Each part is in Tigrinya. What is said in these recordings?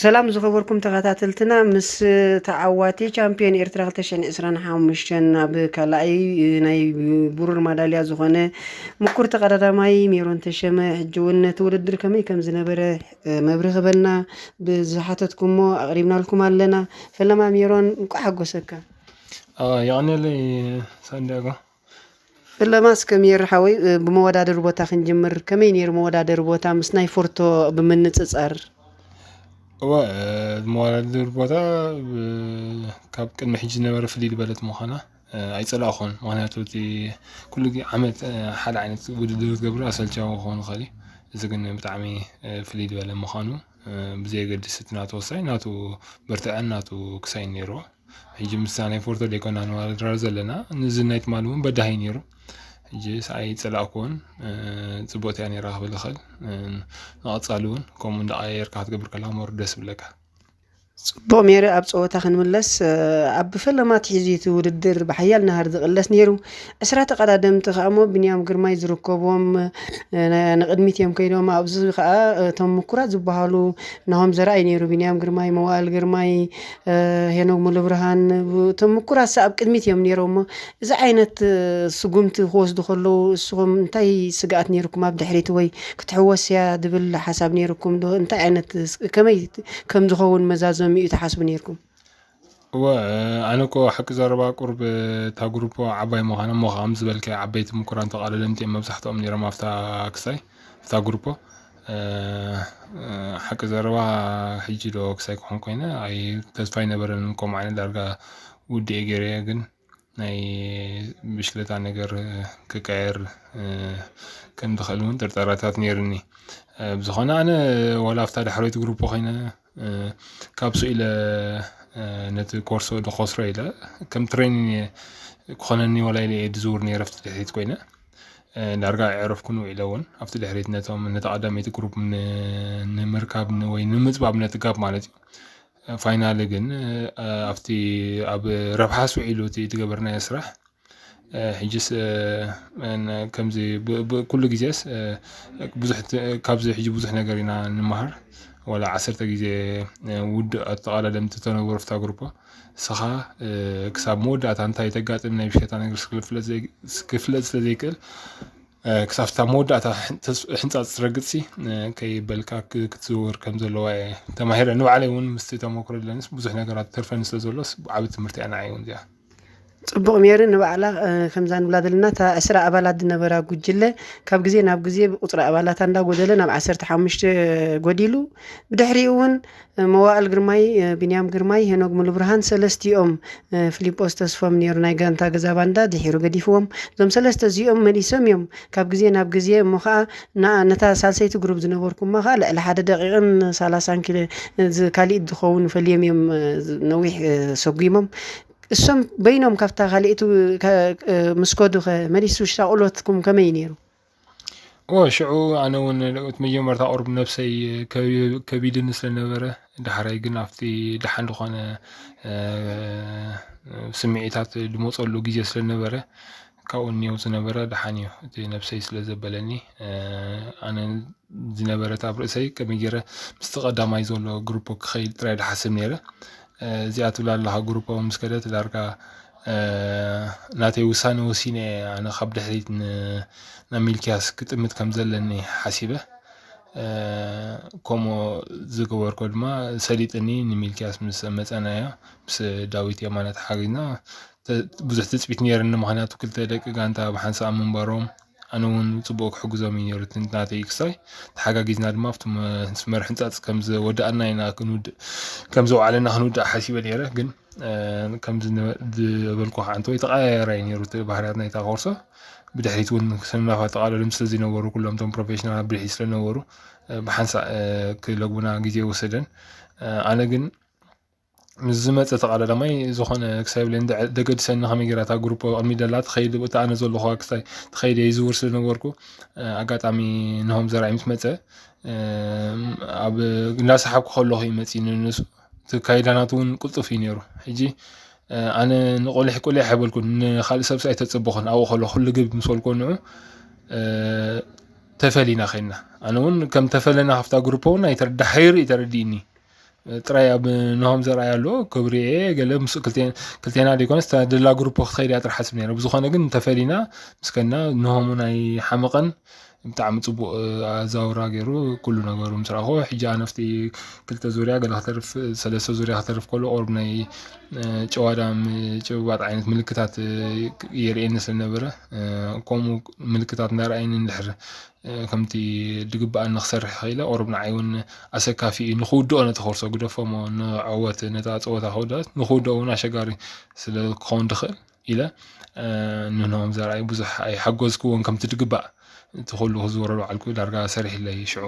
سلام زخبركم تغاتاتلتنا مس تعواتي شامبيون إرتراغ تشن إسران حامشن بكلاي ناي برور مداليا زخانة مكور تقرر ماي ميرون تشمه جون تولدر كمي كم زنبرة مبرغ بنا بزحاتكم قريبنا لكم علنا فلما ميرون حقو سكا يعني اللي صدقه فلما سكمير حوي بمودادر بوتا خنجمر كمين ير مودادر بوتا مسناي فورتو بمنتصر الموارد الرباطة كاب كان محيج نبرة في الليل بلد مخانا أي صلاحون معناته تي كل عملت حال عينت ودور قبل أصل جاو خون خالي إذا كنا بتعمي في الليل بلد مخانو بزي قد ست ناتو صاي ناتو برتقال ناتو كساين نيرو هيجي مستاني فورتو اللي كنا نوارد رازلنا نزل نايت مالون بدهين نيرو هيجي سعيد سلاكون زبوت يعني راه بالخل نقصالون كم من دقاير كاتقبر كلام وردس بلكه بومير أبصوتا خنملس أب فلما تحزيت ودر بحيال نهار دقلس نيرو أسرات قدادم تخامو بنيام قرماي زركوبهم نقدميت يوم كيلوم أبزو خا تم كرات زبهالو نهم زرعي نيرو بنيام قرماي موال قرماي هنو ملبرهان تم كرات سأب قدميت يوم نيرو ما إذا عينت سقمت خوص دخلو سقم انتي سقات نيروكم أبدا حريتوي كتحوس يا دبل حساب نيروكم دو انتي عينت كم دخون مزازم يتحاسب نيركم وأنا كو حق زربا قرب تا جروبو عباي مهانا مغامز بلكي عبيت مكران تقال لمتي أما بسحتو أمني رما فتا كساي فتا جروبو حق زربا حيجي لو كساي كون كوينة أي تسفاي نبرن كوم عين دارجا ودي إجري أجن أي بشلة نجر ككير كان دخلون ترتارات نيرني بزخنا أنا ولا فتا حريت جروبو خينا كابسو إلى نت كورسو دخسرة إلى كم ترين خنني ولا إلى تزورني رفت الحريت كوينة نرجع أعرف كنو إلى ون أفت الحريت نتهم نتقدم يتجروب من مركب وين نمتبع من نتجاب مالتي فاينال جن أفتي أب ربح سويلو تجبرنا يسرح حجس أن كم زي بكل جزاس بزحت كابز حجي بزح نجارينا النمهر ولا عصرت جزء ود أتقال لم تتنور في تجربة صح كسب مود أتانتا يتجات من يبشت أنا كفلت لذيكل كسبت مود حنت أترقصي كي بالكاك كتزور كم زلوا تماهير إنه عليهم مستتمكر للناس بزح نجارات ترفن سلزولس عبت مرتي أنا عيون ده ጽቡቕ ሜር ንባዕላ ከምዛን ብላድልና ታ 10 ኣባላት ዝነበራ ጉጅለ ካብ ግዜ ናብ ግዜ ቁፅሪ ኣባላት እንዳጎደለ ናብ 15 ጎዲሉ ብድሕሪኡ እውን መዋእል ግርማይ ቢንያም ግርማይ ሄኖክ ሙሉብርሃን ሰለስቲኦም ፊሊጶስ ተስፎም ነይሩ ናይ ጋንታ ገዛ ባንዳ ድሒሩ ገዲፍዎም እዞም ሰለስተ እዚኦም መሊሶም እዮም ካብ ግዜ ናብ ግዜ እሞ ከዓ ነታ ሳልሰይቲ ግሩፕ ዝነበርኩም ከዓ ልዕሊ 1 ደቂቕን 30 ኪሎ ካሊእ ዝኸውን ፈልዮም እዮም ነዊሕ ሰጉሞም السم بينهم كفتا خليتو مسكودو مريسو شاقولتكم كما ينيرو شعو أنا ون تميم مرتا قرب نفسي كبيد النسل نبرة دحري جنافتي دحن دخانة سمعتات دموت أولو جيزي سل نبرة كون نيوز نبرة دحنيو تي نفسي سل زبلني أنا زنبرة تابرسي كميجرة مستقدام يزولو جروبو خيل ترى حسب نيرة زيادة ولا لها جروبا ومسكدات الأرجع ناتي وسانو وسينة أنا خبر حريت نميل كاس كتمت كم زلني حسيبة كومو زجور كل ما سريت إني نميل كاس مسمت أنا يا بس داويت يا مانت حاجنا بزحت تثبتني إن مهنات وكل ذلك كانت بحنس من باروم أنا ونصبوك حجزا من يرتين ناتي إكساي حاجة جيزنا المافتم سمر حنتات كم ز ودأنا هنا كنود كم زو علينا هنود حسيبة ليرة جن كم ز بالقوة عن توي تغير يعني يرت بحراتنا يتغورسه بدحريتون سنة فتقالوا لمسل زي نورو كلهم تم بروفيشنال بالحيس لنورو بحنس كلجونا جيزي وسدن أنا جن مزمت تقال لماي زخون كسايب لين دقد سنة هم يجرا جروب الميدالات خيل بتاعنا زول خوا كساي تخيل يزور سنة وركو أقعد عمي نهم زرع متى أب الناس حق خلوه يمتين الناس تكايداناتون قلت في نيرو هيجي أنا نقول حكوا لي حبل كون خالص بسايت تصبخن أو خلو خل جب مسؤول كونه تفلينا خينا أنا ون كم تفلنا هفتا جروبونا يتردحير يترديني ጥራይ ኣብ ንሆም ዘርኣይ ኣሎ ክብሪኤ ገለ ምስ ክልቴና ደይኮነስ ተደላ ግሩፕ ክትኸይድ እያ ጥራሕ ሓስብ ነይረ ብዝኾነ ግን ተፈሊና ምስከና ንሆም ናይ ሓመቐን ብጣዕሚ ፅቡቅ ኣዛውራ ገይሩ ኩሉ ነገሩ ምስ ረኣኾ ሕጂ ኣነፍቲ 2 ዙርያ ገለ ክተርፍ 3 ዙርያ ክተርፍ ከሎ ቁርብ ናይ ጨዋዳ ጭብባጥ ዓይነት ምልክታት የርእየኒ ስለነበረ ከምኡ ምልክታት እንዳረኣይኒ እንድሕር ከምቲ ድግባእ ንክሰርሕ ኸኢለ ቁርብ ንዓይ እውን ኣሰካፊ ንክውድኦ ነቲ ኮርሶ ግደፎሞ ንዕወት ነታ ፀወታ ክውዳእ ንክውድኦ እውን ኣሸጋሪ ስለ ክኸውን ድኽእል ኢለ ንንሆም ዘርኣይ ብዙሕ ኣይሓጎዝክዎን ከምቲ ድግባእ እቲ ኩሉ ክዝወሮ ባዕልኩ ዳርጋ ሰሪሕለይ ሽዑ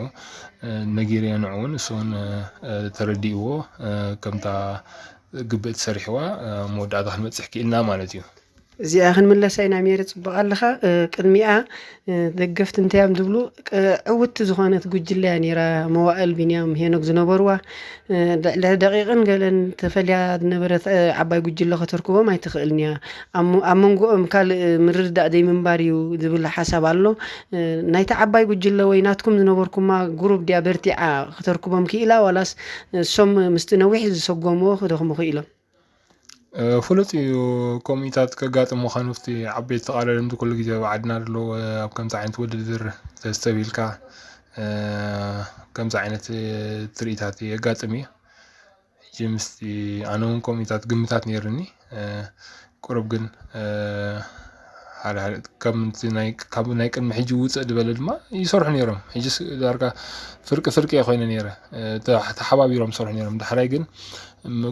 ነጊርየ ንዑ እውን እሱ እውን ተረዲእዎ ከምታ ግብእ ተሰሪሕዋ መወዳእታ ክንበፅሕ ክኢልና ማለት እዩ እዚኣ ክንምለሳ ኢና ሜሪ ፅቡቅ ኣለኻ ቅድሚኣ ደገፍቲ እንታይ እዮም ዝብሉ ዕውቲ ዝኾነት ጉጅለ እያ ነይራ መዋእል ቢንያም ሄኖክ ዝነበርዋ ልዕሊ ደቂቕን ገለን ተፈልያ ዝነበረት ዓባይ ጉጅለ ከተርክቦም ኣይትኽእልን እያ ኣብ መንጎኦም ካልእ ምርድዳእ ዘይምንባር እዩ ዝብል ሓሳብ ኣሎ ናይቲ ዓባይ ጉጅለ ወይ ናትኩም ዝነበርኩማ ጉሩብ ድያ በርቲዓ ከተርክቦም ክኢላ ዋላስ እሶም ምስቲ ነዊሕ ዝሰጎምዎ ክደኽሙ ክኢሎም ፍሉጥ እዩ ኮሚታት ከጋጥሙ ኸንፍቲ ዓበይቲ ተቓለልቲ ኩሉ ግዜ ባዓድና ኣሎ ኣብ ከምዚ ዓይነት ውድድር ተስተቢልካ ከምዚ ዓይነት ትርኢታት የጋጥም እዩ ሕጂ ምስቲ ኣነ እውን ኮሚታት ግምታት ነይሩኒ ቁሩብ ግን ካብ ናይ ቅድሚ ሕጂ ውፅእ ድበለ ድማ ይሰርሑ ነይሮም ሕጂ ዳርጋ ፍርቂ ኮይነ ነይረ ተሓባቢሮም ሰርሑ ነይሮም ዳሕራይ ግን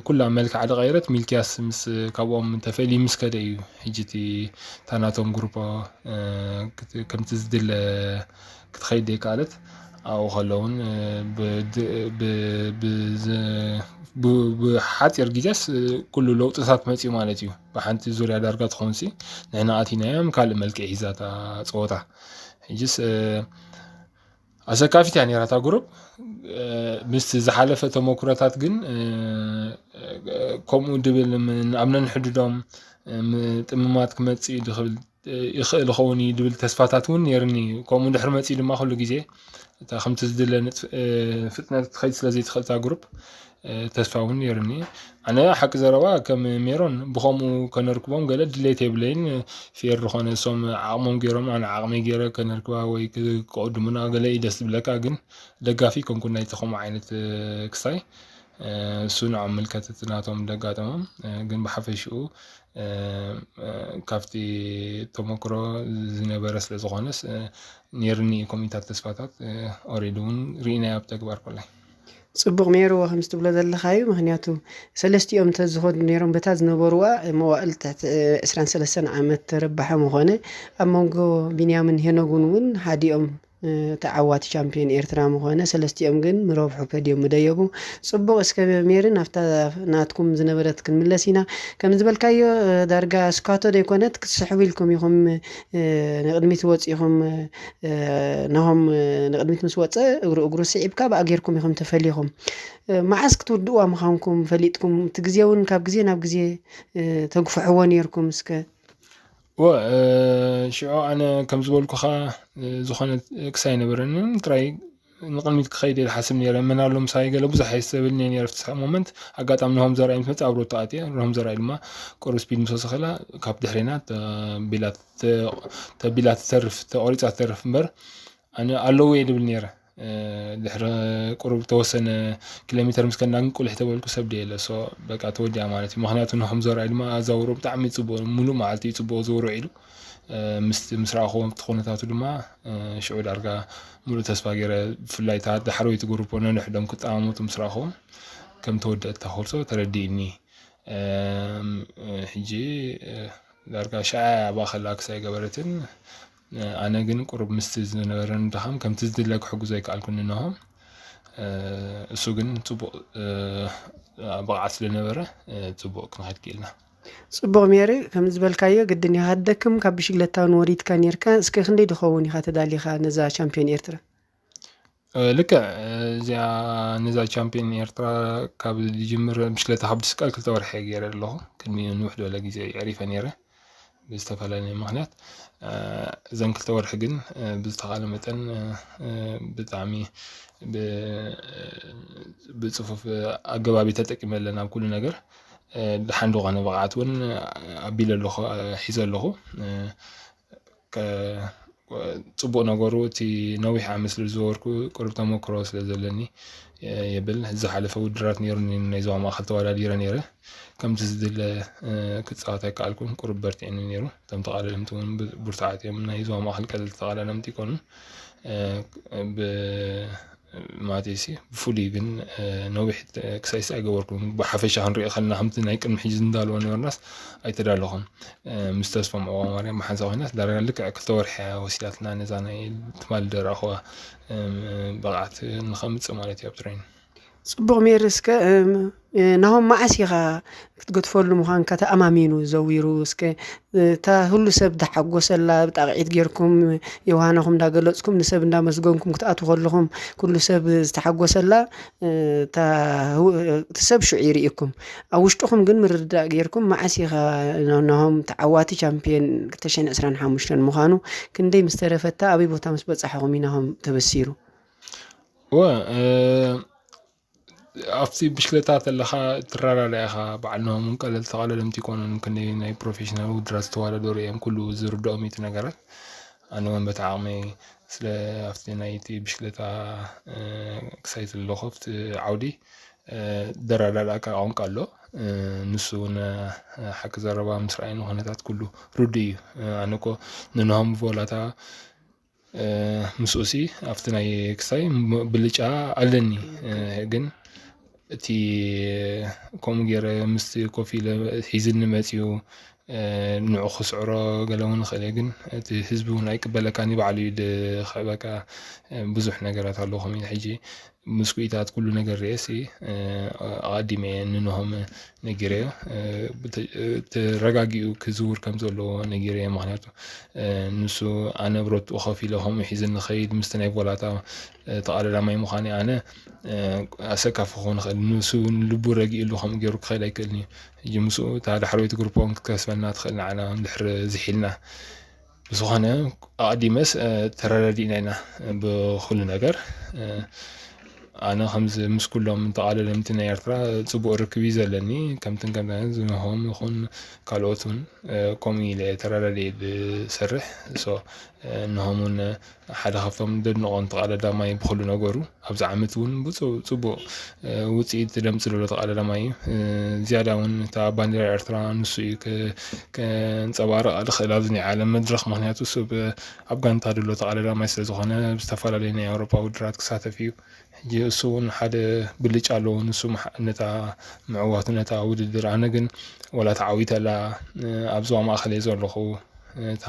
ኩላ መልክዓ ደቀይረት ሚልክያስ ምስ ካብኦም ተፈሊ ምስ ከደ እዩ ሕጂ እቲ ታናቶም ግሩፖ ከምቲ ዝድለ ክትኸይድ ዘይከኣለት ኣብኡ ከለውን ብሓፂር ግዜስ ኩሉ ለውጥታት መፅኡ ማለት እዩ ብሓንቲ ዙርያ ዳርጋ ትኾንሲ ንሕና ኣቲናዮም ካልእ መልክዕ ሒዛታ ፀወታ ሕጂስ ኣሰካፊት እያ ነይራታ ግሩፕ ምስቲ ዝሓለፈ ተመኩሮታት ግን ከምኡ ድብል ኣብ ነንሕድዶም ጥምማት ክመፅእ ይኽእል ኸውን ድብል ተስፋታት እውን ነይርኒ ከምኡ ድሕሪ መፅኡ ድማ ኩሉ ግዜ እታ ከምቲ ዝድለ ፍጥነት ትኸይድ ስለ ዘይትኽእል እታ ግሩፕ ተስፋ እውን ነይርኒ ኣነ ሓቂ ዘረባ ከም ሜሮን ብኸምኡ ከነርክቦም ገለ ድሌት የብለይን ፌር ዝኾነ እሶም ዓቕሞም ገይሮም ኣነ ዓቕመይ ገይረ ከነርክባ ወይ ክቅድሙና ገለ እዩ ደስ ዝብለካ ግን ደጋፊ ኮንኩን ናይቲ ከምኡ ዓይነት ክሳይ እሱ ንዖም ምልከት እቲ ናቶም ደጋጠሞም ግን ብሓፈሽኡ ካብቲ ተመክሮ ዝነበረ ስለ ዝኾነስ ነይርኒ ኮሚታት ተስፋታት ኦሬዲ እውን ርኢናዮ ኣብ ተግባር ኮላይ ፅቡቕ ነይርዎ ከም ዝትብሎ ዘለኻዩ ምክንያቱ ሰለስቲኦም ተዝኾዱ ነይሮም በታ ዝነበርዋ መዋእል ትሕቲ 23 ዓመት ተረባሐ ምኾነ ኣብ መንጎ ቢንያምን ሄኖግን እውን ሓዲኦም ተዓዋቲ ቻምፒዮን ኤርትራ ምኾነ ሰለስቲኦም ግን ምረብሑ ከዲዮም ምደየቡ ፅቡቕ እስከ ሜሪ ናፍታ ናትኩም ዝነበረት ክንምለስ ኢና ከም ዝበልካዮ ዳርጋ ስካቶ ደይኮነት ክትስሕቡ ኢልኩም ኢኹም ንቅድሚት ወፂኹም ናሆም ንቅድሚት ምስ ወፀ እግሩ ስዒብካ ብኣጌርኩም ኢኹም ተፈሊኹም መዓዝ ክትውድእዋ ምዃንኩም ፈሊጥኩም እቲ ግዜ እውን ካብ ግዜ ናብ ግዜ ተግፍሕዎ ነይርኩም እስከ ሽዑ ኣነ ከም ዝበልኩኻ ዝኾነ ክሳይ ነበረንን ጥራይ ንቅድሚት ክኸይድ ሓስብ ነይረ መናሎ ምሳይ ገለ ብዙሕ ኣይሰብልኒ ነይረ ፍቲ ሞመንት ኣጋጣሚ ንሆም ዘርኣይ ምስ መፅእ ኣብ ሮቶ ኣትየ ንሆም ዘርኣይ ድማ ቁሩብ ስፒድ ምስ ወሰኸላ ካብ ድሕሪና ተቢላ ትተርፍ ተቆሪፃ ትተርፍ እምበር ኣነ ኣለዎ እየ ድብል ነይረ ድሕሪ ቁሩብ ተወሰነ ኪሎሜትር ምስ ከና ቁልሕ ተበልኩ ሰብ ደየለ ሶ በቃ ተወዲያ ማለት እዩ ምክንያቱ ንሆም ዘርኣይ ድማ ኣዛውሮ ብጣዕሚ ፅቡቅ ሙሉእ መዓልቲ ፅቡቅ ዝውሮ ኢሉ ምስ ረኣኽዎም እቲ ኩነታቱ ድማ ሽዑ ዳርጋ ሙሉእ ተስፋ ገይረ ብፍላይ እታ ዳሕረወይቲ ግሩፕ ነንሕዶም ክጠማመቱ ምስ ረኣኽዎም ከም ተወደአት ተኸልሶ ተረዲእኒ ሕጂ ዳርጋ ሻዕያ ባኸላ ክሳይ ገበረትን ኣነ ግን ቁሩብ ምስቲ ዝነበረን ድኻም ከምቲ ዝድለ ክሕግዞ ኣይከኣልኩን ንሆም እሱ ግን ፅቡቅ ብቕዓት ስለነበረ ፅቡቅ ክንኸድ ክኢልና ፅቡቕ ሜሪ ከም ዝበልካዮ ግድን ኢኻ ትደክም ካብ ብሽክለታውን ወሪድካ ነርካ እስከ ክንደይ ድኸውን ኢኻ ተዳሊኻ ነዛ ቻምፒዮን ኤርትራ ልክዕ እዚኣ ነዛ ቻምፒዮን ኤርትራ ካብ ዝጅምር ብሽክለታ ካብ ድስቃል 2 ወርሒ ገይረ ኣለኹ ቅድሚ ንውሕ ዝበለ ግዜ ዕሪፈ ነይረ ብዝተፈላለየ ምክንያት እዘን ክልተ ወርሒ ግን ብዝተኻለ መጠን ብጣዕሚ ብፅፉፍ ኣገባቢ ተጠቂመ ኣለና ኣብ ኩሉ ነገር ድሓን ዝኾነ ብቕዓት እውን ኣቢለ ኣለኹ ሒዘ ኣለኹ ፅቡቕ ነገሩ እቲ ነዊሕ ዓመት ስለ ዝነበርኩ ቁሩብ ተመክሮ ስለ ዘለኒ የብል ዝሓለፈ ውድድራት ነይሩኒ ናይ ዞባ ማእኸል ተወዳዲረ ነይረ ከምቲ ዝድለ ክፃወት ኣይከኣልኩን ቁሩብ በርቲዕኒ ነይሩ እቶም ተቓለልቲ እውን ብርቱዓት እዮም ናይ ዞባ ማእኸል ቀለልቲ ተቓላልቲ ኣይኮኑን ማቴሲ ብፍሉይ ግን ነዊሕ ክሳይስ ኣይገበርኩም ብሓፈሻ ክንሪኦ ከለና ከምቲ ናይ ቅድሚ ሕጂ እንዳልዎ ነበርናስ ኣይተዳለኹም ምስ ተስፎም ዕቆ ማርያም ብሓንሳ ኮይናስ ዳርጋ ልክዕ ክልተ ወርሒ ወሲዳትና ነዛ ናይ ትማል ደረኽዋ ብቕዓት ንኸምፅእ ማለት እዩ ኣብ ትሬኒንግ ፅቡቕ ሜሪ እስከ ናሆም መዓስ ኢኻ ክትገድፈሉ ምዃንካ ተኣማሚኑ ዘዊሩ እስከ እታ ኩሉ ሰብ እንዳሓጎሰላ ብጣቕዒት ጌርኩም የውሃናኹም እንዳገለፅኩም ንሰብ እንዳመስገንኩም ክትኣትዉ ከለኹም ኩሉ ሰብ ዝተሓጎሰላ እቲ ሰብ ሽዑ ይርኢኩም ኣብ ውሽጡኹም ግን ምርድዳእ ጌርኩም መዓስ ኢኻ ናሆም ተዓዋቲ ቻምፒዮን 2025 ምዃኑ ክንደይ ምስ ተረፈታ ኣበይ ቦታ ምስ በፃሕኹም ናሆም ተበሲሩ ኣብቲ ብሽክሌታት ኣለኻ ትራዳዳ ኢኻ ባዕልናኦም ቀለልቲ ተቓለልቲ ይኮኑን ክንደይ ናይ ፕሮፌሽናል ውድድራት ዝተወዳደሩ እዮም ኩሉ ዝርድኦም እቲ ነገራት ኣነ እውን በቲ ዓቕመይ ስለ ኣብቲ ናይቲ ብሽክሌታ ክሳይት ኣለኹ ኣብቲ ዓውዲ ደራዳዳእካ ቋንቋ ኣሎ ንሱ እውን ሓቂ ዘረባ ምስ ረኣይኑ ኩነታት ኩሉ ርዱእ እዩ ኣነ እኮ ንንሆም ቮላታ ምስኡሲ ኣብቲ ናይ ክሳይ ብልጫ ኣለኒ ግን እቲ ከምኡ ገይረ ምስ ኮፍ ኢለ ሒዝኒ መፅኡ ንዑ ክስዕሮ ገለ እውን ንኽእል ግን እቲ ህዝቢ እውን ኣይቅበለካን ባዕሉ እዩ ድኸበካ ብዙሕ ነገራት ኣለዎ ከምኡ ሕጂ ምስ ኩኢታት ኩሉ ነገር ርኤሲ ኣቐዲመ ንንሆም ነጊረዮ ተረጋጊኡ ክዝውር ከም ዘለዎ ነጊረዮ ምክንያቱ ንሱ ኣነ ብረትኡ ኮፍ ኢለ ከምኡ ሒዝኒ ንኸይድ ምስቲ ናይ ቮላታ ተቓላዳማይ ምዃነ ኣነ ኣሰካፍ ክኸውን ንኽእል ንሱ ልቡ ረጊኡሉ ከምኡ ገይሩ ክኸይድ ኣይክእልኒ ሕጂ ምስኡ እታ ዳሕረወይቲ ግሩፖን ክትከስበና ትኽእል ንዓና ድሕሪ ዝሒልና ብዝኾነ ኣቐዲመስ ተረዳዲእና ኢና ብኩሉ ነገር ኣነ ከምዚ ምስ ኩሎም ተቓለልቲ ናይ ኤርትራ ፅቡቕ ርክብ እዩ ዘለኒ ከምትን ዝንሆም ይኹን ካልኦት እውን ከምኡ ኢለ ተረዳዲእየ ዝሰርሕ ንሆም እውን ሓደ ካብቶም ደድንቖም ተቓላዳማይ ብኩሉ ነገሩ ኣብዚ ዓመት እውን ፅቡቕ ውፅኢት ደምፅእ ዘሎ ተቓላዳማይ እዩ ዝያዳ እውን እታ ባንዴራ ኤርትራ ንሱ እዩ ከንፀባርቕ ዝኽእል ኣብዚ ናይ ዓለም መድረኽ ምክንያቱ ሰብ ኣብ ጋንታ ደሎ ተቓላዳማይ ስለዝኾነ ዝተፈላለዩ ናይ ኣውሮፓ ውድድራት ክሳተፍ እዩ ሕጂ እሱ እውን ሓደ ብልጫ ኣለዎ ንሱ ነታ ምዕዋቱ ነታ ውድድር ኣነ ግን ወላ ተዓዊተላ ኣብ ዞባ ማእኸል እየ ዘለኹ እታ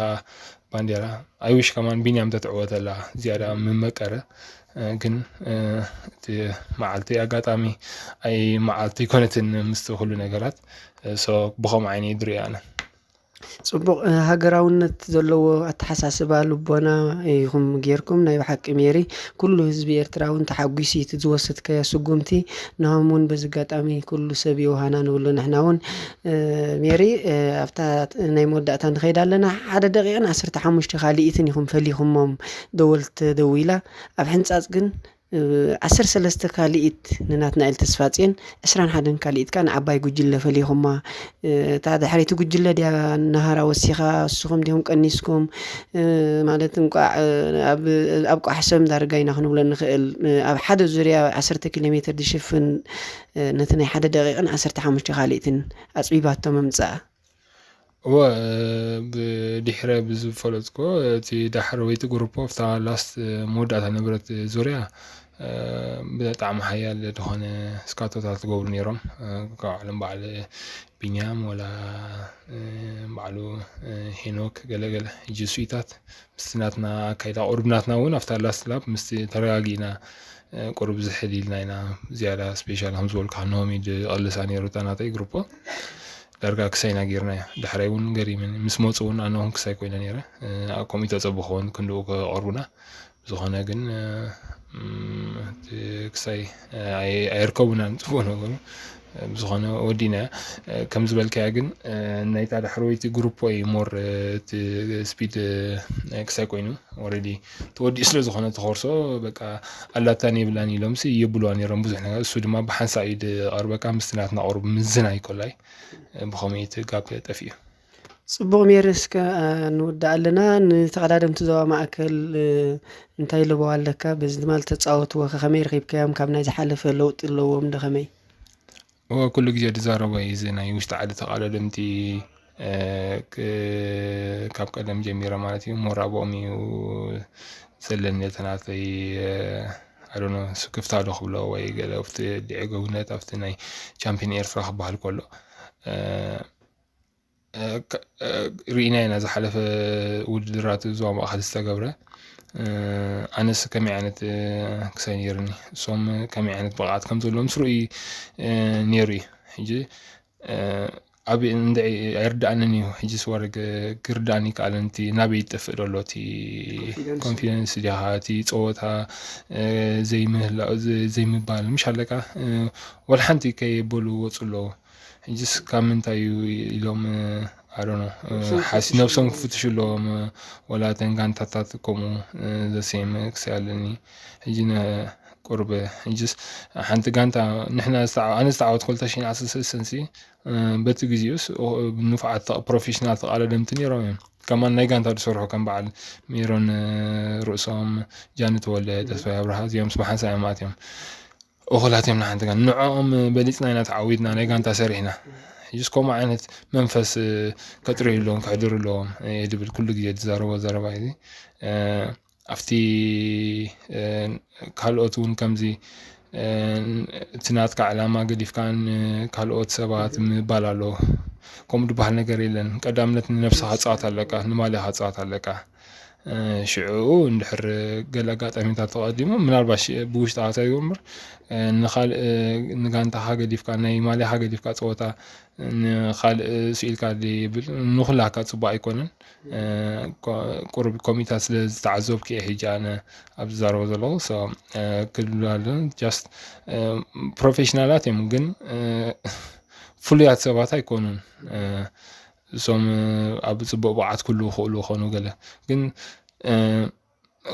ባንዴራ ኣይውሽ ከማን ቢንያም ተትዕወተላ ዝያዳ ምመቀረ ግን እቲ መዓልቲ ኣጋጣሚ ኣይ መዓልቲ ይኮነትን ምስቲ ኩሉ ነገራት ብኸምኡ ዓይነ ይድሪኦ ኣነ ፅቡቕ ሃገራውነት ዘለዎ ኣተሓሳስባ ልቦና ኢኹም ጌርኩም ናይ ብሓቂ ሜሪ ኩሉ ህዝቢ ኤርትራ እውን ተሓጒሲ እቲ ዝወሰድከዮ ስጉምቲ ንሆም እውን በዚ ኣጋጣሚ ኩሉ ሰብ የውሃና ንብሎ ንሕና እውን ሜሪ ኣብታ ናይ መወዳእታ ንኸይድ ኣለና ሓደ ደቂቕን 15 ካሊኢትን ኢኹም ፈሊኹሞም ደወልቲ ደው ኢላ ኣብ ሕንፃፅ ግን 13 ካሊኢት ንናትና ኢል ተስፋፅን 21 ካሊኢትካ ንዓባይ ጉጅለ ፈሊኹማ እታ ድሕሪቲ ጉጅለ ድያ ናሃራ ወሲኻ ንስኹም ዲኹም ቀኒስኩም ማለት እንቋዕ ኣብ ቋሕሰም ዳርጋ ኢና ክንብሎ ንኽእል ኣብ ሓደ ዙርያ 10 ኪሎ ሜትር ዝሽፍን ነቲ ናይ ሓደ ደቂቕን 15 ካሊኢትን ኣፅቢባቶ ምምፃእ ብድሕረ ብዝፈለጥኮ እቲ ዳሕረወይቲ ግሩፕ ኣብታ ላስት መወዳእታ ነበረት ዙርያ ብጣዕሚ ሓያል ዝኾነ ስካቶታት ዝገብሩ ነይሮም ካብ ባዕሎም በዓል ቢንያም ወላ ባዕሉ ሄኖክ ገለገለ ሕጂ ስዊታት ምስቲ ናትና ኣካይዳ ቁርብናትና እውን ኣብታ ላስት ላፕ ምስቲ ተረጋጊና ቁርብ ዝሕል ኢልና ኢና ዝያዳ ስፔሻል ከም ዝበልካ ንሆሚድ ቀልሳ ነይሩ እታ ናተይ ግሩፖ ዳርጋ ክሳይና ጌርና ድሕራይ እውን ገሪምን ምስ መፁ እውን ኣነ እውን ክሳይ ኮይነ ነይረ ኮሚቴ ፀቡቕ ኸውን ክንድኡ ከቕርቡና ዝኾነ ግን ክሳይ ኣይርከቡናን ፅቡቕ ነገሩ بزخانه ودينا كم زبل كاجن نايت على حرويتي جروب واي مور سبيد اكساكوينو اوريدي تودي اسلو زخانه تخورسو بقى الله تاني بلاني لمسي يبلواني رمبوز احنا سو دما بحن سعيد 4 مستناتنا قرب مزنا يكولاي بخميت قاب تفيه ጽቡቕ ሜርስከ ንውዳእ ኣለና ንተቐዳደምቲ ዞባ ማእከል እንታይ ልበዋ ኣለካ በዚ ድማ ዝተፃወትዎ ከመይ ረኺብካዮም ካብ ናይ ዝሓለፈ ለውጢ ኣለዎም ደኸመይ وكل جزء تزاروا يزنا يوشتعد تقالدمتي كاب قدم جميرة مالتي مرابومي وسلن يتناثي I don't know سكفتا له خبلا ويقال أفت دعوة أفتناي champion air فرح بهالكله رينا إذا حلف ودرات زوام أخذ استجابره أنا كم يعني كسيرني صوم كم يعني بقعد كم تقولهم سري نيري هجي أبي ندعي أرد عنني هجي سوارق كرداني كالنتي نبي تفرلوتي confidence جهاتي صوتها زي مبال مش هلكا والحنتي كي بولو وصلوا هجي كم تايو يلوم I don't know حاسس نفسهم فتشوا لهم ولا تنقان تاتاتكمو the same كسالني هجينا قربة هجيس حنت قانتا نحنا أنا استعود كل تشين على أساس السنسي بتجيوس بنفعة بروفيشنال على دمتني رايم كمان نيجان تدرسوا كم بعد ميرون رؤسهم جانت ولا تسوي برهات يوم صباحا ساعات أخلاتهم نحن تقول نعم بديتنا نتعودنا نيجان تسرينا يسكو معنا منفس كتري لهم كحضر لهم يدبل كل جديد زاروا هذه أفتي كالوتون كمزي تنات كعلامة قد كان كالوت سبات مبالالو كم دبها نجريلن قدامنا نفسها تصات لك نمالها تصات لك شعو ندحر قلقات أمين تقدمه من 4 بوش تعطي يومر نخال نقانت حاجة ديف كان مالي حاجة ديف كات صوتا نخال سئل كادي نخلع كات صباع يكونن قرب كوميتاس لتعذب كي هجانا أبزار وزلو so كل هذا just professionalات يمكن فليات سباتها يكونن سوم أبو بعض كله خلو خانو قله لكن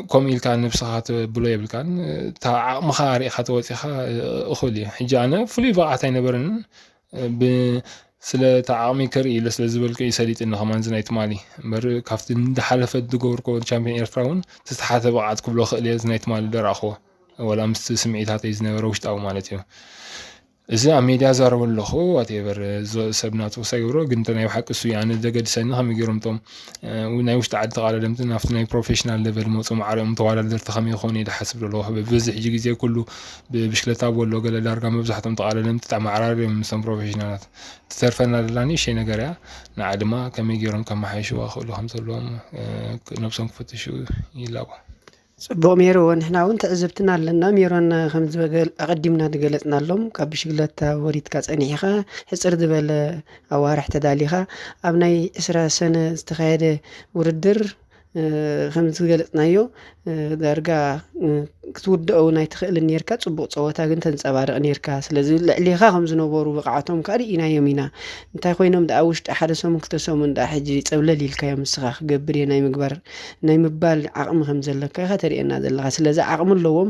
كم كان نفسها بلوي بالكان تاع مخاري خطوات خا أخلي حجانا فلي بعتين برن بسلا تعامي كري لسلا زبل كي سليت إنه كمان زنيت مالي بر كافت ندحلف الدجور كون شامبيون إيرفراون تستحث بعض كله خلي زنيت مال درا ولا مستسمعت هاتي زنا روشت أو مالتيو إذا ميديا زاروا اللخو واتيفر سبناتو سيورو قنتنا يحق السوي عن الدقد سنة هم يجرمتم ونايوش تعد على لمتنا نفتنا بروفيشنال ليفل موصوم عارم طوال الدرت خمي خوني ده حسب الله ببزح يجي زي كله بشكل تاب ولا قال الأرقام مبزحتهم طوال لمت تاع معراري من سام بروفيشنالات تترفنا لاني شيء نجارة نعلمه كم يجرم كم حيشوا أخلو هم تلهم نفسهم فتشوا يلعبوا ጽቡቕ ሜሮ ንሕና እውን ተዕዘብትና ኣለና ሜሮን ከም ዝበገል ኣቐዲምና ንገለጽና ኣሎም ካብ ብሽግለታ ወሪትካ ጸኒሕኻ ሕፅር ዝበለ ኣዋርሕ ተዳሊኻ ኣብ ናይ 20 ሰነ ዝተኻየደ ውድድር ከም ዝገለጽናዮ ዳርጋ ክትውድኦ ናይ ትኽእል ነርካ ጽቡቕ ፀወታ ግን ተንጸባርቕ ነርካ ስለዚ ልዕሊኻ ከም ዝነበሩ ብቕዓቶም ካርኢናዮም ኢና እንታይ ኮይኖም ዳ ውሽጢ ሓደ ሰሙን ክልተ ሰሙን ዳ ሕጂ ፀብለል ኢልካዮም ንስኻ ክገብር ናይ ምግባር ናይ ምባል ዓቕሚ ከም ዘለካ ኢኻ ተርእየና ዘለኻ ስለዚ ዓቕሚ ኣለዎም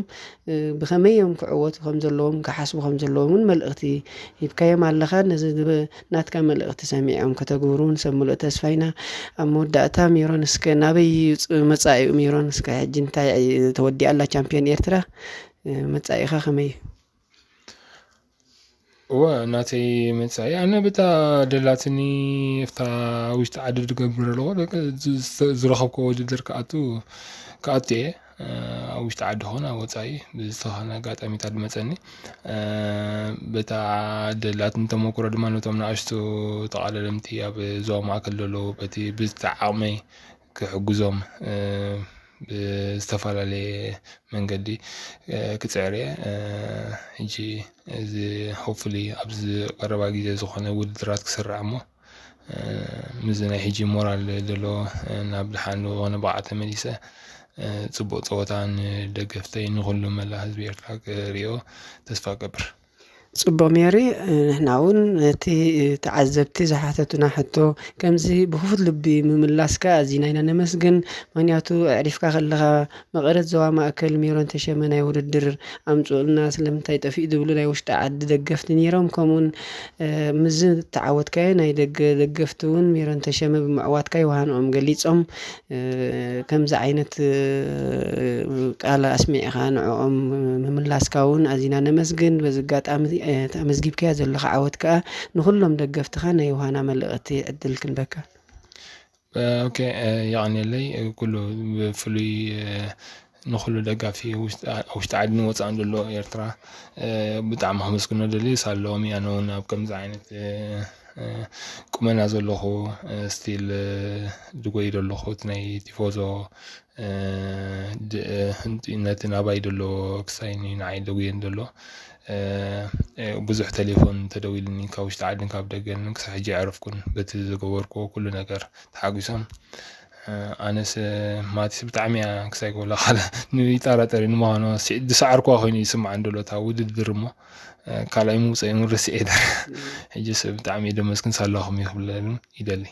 ብኸመይዮም ክዕወቱ ከም ዘለዎም ክሓስቡ ከም ዘለዎምን መልእኽቲ ሂብካዮም ኣለኻ ነዚ ናትካ መልእኽቲ ሰሚዖም ከተገብሩን ሰምሎ ተስፋይና ኣብ መወዳእታ ሜሮን እስከ ናበይ መጻኢ ሜሮን እስከ ሕጂ እንታይ ተወዲኣ ኣላ ቻምፒዮን ኤርትራ መጻኢኻ ከመይ وناتي متساي أنا بتا دلاتني فتا وش تعدد قبل الأول زرخب كود دركاتو كاتي وش تعد هنا وتساي بستخنا قات أمي تعد متسني بتا دلات أنت مكرر دمان وتمنا عشتو تعال لمتي أب زوم أكللو بتي بستعمي كحجزهم بستفعل من قدي كتعري يجي hopefully أبز قرب عجيزة زخانة ودرات كسر عمو مزنا يجي مورال دلو نابل حانو وانا بعد مليسة تبوت صوتان دقفتين نغلو ملا هزبير ريو تسفى قبر ጽቡቕ ሜሪ ንሕና እውን ነቲ ተዓዘብቲ ዝሓተቱና ሕቶ ከምዚ ብክፉት ልቢ ምምላስካ ኣዝና ኢና ነመስግን። ምክንያቱ ኣዕሪፍካ ከለኻ መቐረት ዞባ ማእከል ሜሮን ተሸመ ናይ ውድድር ኣምፅኡልና ስለምንታይ ጠፊኡ ዝብሉ ናይ ውሽጢ ዓዲ ደገፍቲ ነይሮም። ከምኡውን ምዝ ተዓወትካዮ ናይ ደገ ደገፍቲ እውን ሜሮን ተሸመ ብምዕዋትካ ይውሃንኦም ገሊፆም ከምዚ ዓይነት ቃል ኣስሚዕኻ ንዕኦም ምምላስካ እውን ኣዝና ነመስግን። በዚ ኣጋጣሚ ተመስጊብካያ ዘለኻ ዓወት ከዓ ንኩሎም ደገፍትኻ ናይ ውሃና መልእኽቲ ዕድል ክንበካ። ኦኬ ይቕኒለይ ኩሉ ብፍሉይ ንኩሉ ደጋፊ ውሽጢ ዓዲ ወፃእን ዘሎ ኤርትራ ብጣዕሚ ከመስግኖ ደልዩ ሳለዎም ኣነ እውን ኣብ ከምዚ ዓይነት ቁመና ዘለኹ ስቲል ድጎይ ዘለኹ ናይ ቲፎዞ ነቲ ናባይ ደሎ ክሳይኒ ንዓይ ደጉየን ደሎ ብዙሕ ቴሌፎን ተደዊልኒ ካብ ውሽጢ ዓድን ካብ ደገን ክሳብ ሕጂ ኣዕረፍኩን በቲ ዝገበርኩ ኩሉ ነገር ተሓጒሶም ኣነስ ማቲስ ብጣዕሚ እያ ክሳይ ክብላ ካለ ንይጠራጠሪ ንምዃኑ ዝሰዓርኳ ኮይኑ ይስማዓን ደሎ እታ ውድድር እሞ ካልኣይ ምውፅአይ ርስዐ ደር ሕጂ ብጣዕሚ ደመስክን ሳለኹም ይኽብለሉ ይደሊ።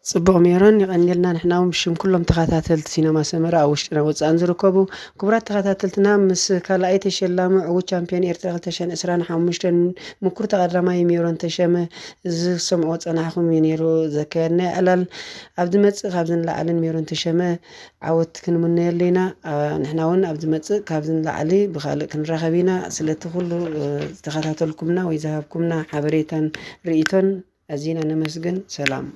ጽቡቕ ሜሮን ይቐኒልና ንሕና እውን ብሽም ኩሎም ተኸታተልቲ ሲነማ ሰመራ ኣብ ውሽጥና ወፃእን ዝርከቡ ክቡራት ተኸታተልትና ምስ ካልኣይ ተሸላሚ ዕዉት ቻምፒዮን ኤርትራ 2025 ምኩር ተቐዳማይ ሜሮን ተሸመ ዝሰምዖ ፀናሕኩም እዩ ነይሩ ዘካየድና ዕላል ኣብ ዝመፅእ ካብ ዝንላዓልን ሜሮን ተሸመ ዓወት ክንምነየሉ ኢና። ንሕና እውን ኣብ ዝመፅእ ካብ ዝንላዓሊ ብካልእ ክንራኸብ ኢና። ስለቲ ኩሉ ዝተኸታተልኩምና ወይ ዝሃብኩምና ሓበሬታን ርእይቶን ኣዝና ነመስግን። ሰላም